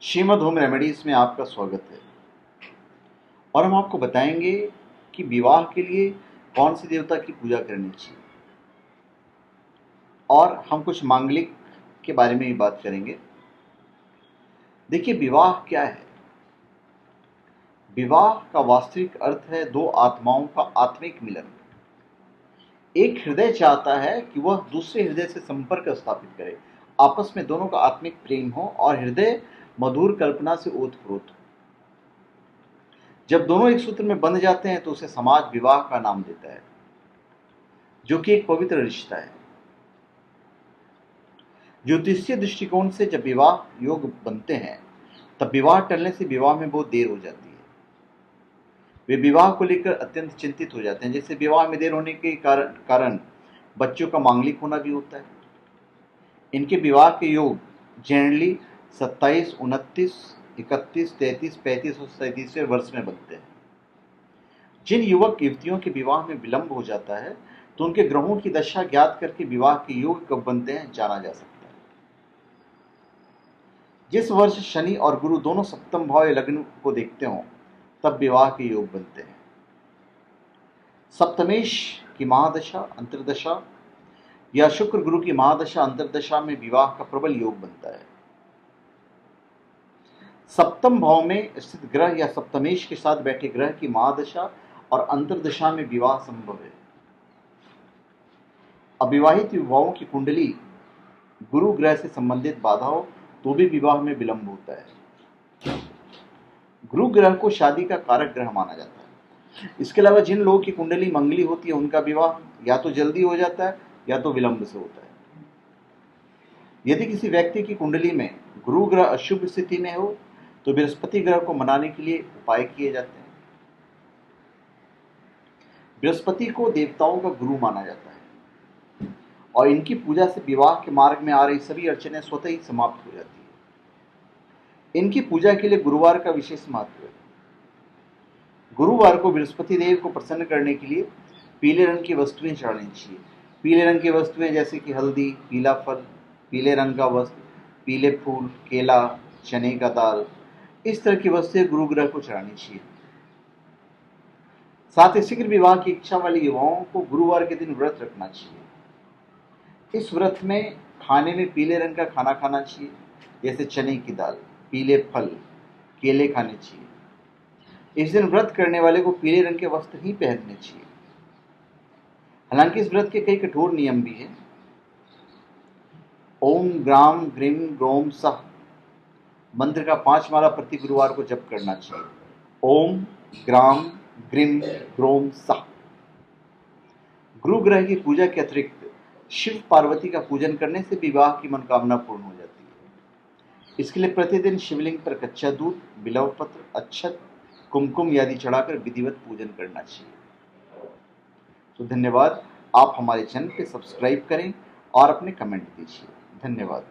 Shrimad home remedies में आपका स्वागत है। और हम आपको बताएंगे कि विवाह के लिए कौन सी देवता की पूजा करनी चाहिए, और हम कुछ मांगलिक के बारे में भी बात करेंगे। देखिए, विवाह क्या है? विवाह का वास्तविक अर्थ है दो आत्माओं का आत्मिक मिलन। एक हृदय चाहता है कि वह दूसरे हृदय से संपर्क स्थापित करे, आपस में दोनों का आत्मिक प्रेम हो और हृदय मधुर कल्पना से ओतप्रोत हो। जब दोनों एक सूत्र में बंध जाते हैं तो उसे समाज विवाह का नाम देता है, जो कि एक पवित्र रिश्ता है। ज्योतिषीय दृष्टिकोण से जब विवाह योग बनते हैं तब विवाह टलने से विवाह में बहुत देर हो जाती है। वे विवाह को लेकर अत्यंत चिंतित हो जाते हैं। जैसे विवाह में देर होने के कारण बच्चों का मांगलिक होना भी होता है। इनके विवाह के योग जनरली 27, 29, 31, 33, 35 और 37वें वर्ष में बनते हैं। जिन युवक युवतियों के विवाह में विलंब हो जाता है तो उनके ग्रहों की दशा ज्ञात करके विवाह के योग कब बनते हैं जाना जा सकता है। जिस वर्ष शनि और गुरु दोनों सप्तम भाव या लग्न को देखते हों तब विवाह के योग बनते हैं। सप्तमेश की महादशा, अंतर्दशा या शुक्र गुरु की महादशा अंतर्दशा में विवाह का प्रबल योग बनता है। सप्तम भाव में स्थित ग्रह या सप्तमेश के साथ बैठे ग्रह की महादशा और अंतर्दशा में विवाह संभव है। अविवाहित युवाओं की कुंडली गुरु ग्रह से संबंधित बाधा हो तो भी विवाह में विलंब होता है। गुरु ग्रह को शादी का कारक ग्रह माना जाता है। इसके अलावा जिन लोगों की कुंडली मंगली होती है उनका विवाह या तो जल्दी हो जाता है या तो विलंब से होता है। यदि किसी व्यक्ति की कुंडली में गुरु ग्रह अशुभ स्थिति में हो तो बृहस्पति ग्रह को मनाने के लिए उपाय किए जाते हैं। बृहस्पति को देवताओं का गुरु माना जाता है और इनकी पूजा से विवाह के मार्ग में आ रही सभी अड़चनें स्वतः ही समाप्त हो जाती है। इनकी पूजा के लिए गुरुवार का विशेष महत्व है। गुरुवार को बृहस्पति देव को प्रसन्न करने के लिए पीले रंग की वस्तुएं चढ़ानी चाहिए। पीले रंग की वस्तुएं जैसे कि हल्दी, पीला फल, पीले रंग का वस्त्र, पीले फूल, केला, चने का दाल, इस तरह की वस्तुएं गुरु ग्रह को चढ़ानी चाहिए। साथ ही शीघ्र विवाह की इच्छा वाले युवाओं को गुरुवार के दिन व्रत रखना चाहिए। इस व्रत में खाने में पीले रंग का खाना खाना चाहिए, जैसे चने की दाल, पीले फल, केले खाने चाहिए। इस दिन व्रत करने वाले को पीले रंग के वस्त्र ही पहनने चाहिए। हालांकि इस व्रत के कई कठोर नियम भी हैं। ओम ग्राम ग्रीम ग्रोम सह मंत्र का 5 माला प्रति गुरुवार को जप करना चाहिए। ओम ग्राम ग्रीम ग्रोम सह। गुरु ग्रह की पूजा के अतिरिक्त शिव पार्वती का पूजन करने से विवाह की मनोकामना पूर्ण हो जाती है। इसके लिए प्रतिदिन शिवलिंग पर कच्चा दूध, बिल्व पत्र, अक्षत, कुमकुम आदि चढ़ाकर विधिवत पूजन करना चाहिए। तो धन्यवाद। आप हमारे चैनल पे सब्सक्राइब करें और अपने कमेंट दीजिए। धन्यवाद।